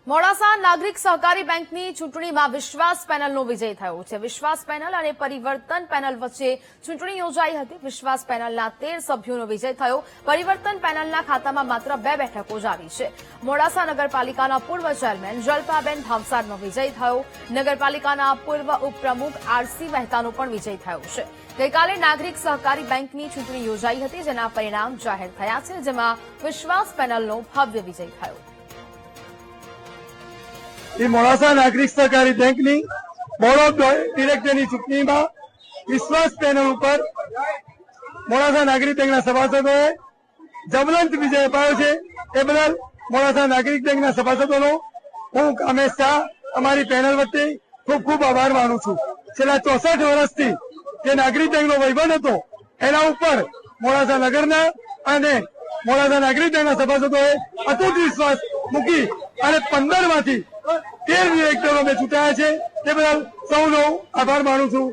મોડાસા નાગરિક સહકારી બેંકની ચૂંટણીમાં વિશ્વાસ પેનલનો વિજય થયો છે। વિશ્વાસ પેનલ અને પરિવર્તન પેનલ વચ્ચે ચૂંટણી યોજાઈ હતી। વિશ્વાસ પેનલના 13 સભ્યોનો વિજય થયો। પરિવર્તન પેનલના ખાતામાં માત્ર 2 બેઠકો જ આવી છે। મોડાસા નગરપાલિકાના પૂર્વ ચેરમેન જલપાબેન ભાવસારનો વિજય થયો। નગરપાલિકાના પૂર્વ ઉપપ્રમુખ આરસી મહેતાનો પણ વિજય થયો છે। ગઈકાલે નાગરિક સહકારી બેંકની ચૂંટણી યોજાઈ હતી, જેના પરિણામ જાહેર થયા છે, જેમાં વિશ્વાસ પેનલનો ભવ્ય વિજય થયો। મોડાસા નાગરિક સહકારી બેંકની બોર્ડ ઓફ ડિરેક્ટરની ચૂંટણીમાં વિશ્વાસ પેનલ ઉપર મોડાસા નાગરિક બેંકના સભાસદોએ જબરદસ્ત વિજય અપાયો છે। એ બદલ મોડાસા નાગરિક બેંકના સભાસદોનો હું કામેશ શાહ અમારી પેનલ વચ્ચે ખૂબ ખૂબ આભાર માનું છું। છેલ્લા 64 વર્ષથી જે નાગરિક બેંકનો વહીવટ હતો એના ઉપર મોડાસા નગરના અને મોડાસા નાગરિક બેંકના સભાસદોએ અતૂટ વિશ્વાસ મૂકી અને 15 માંથી 13 ડિરેક્ટરો મેં ચૂંટાયા છે। તે બદલ સૌનો આભાર માનું છું।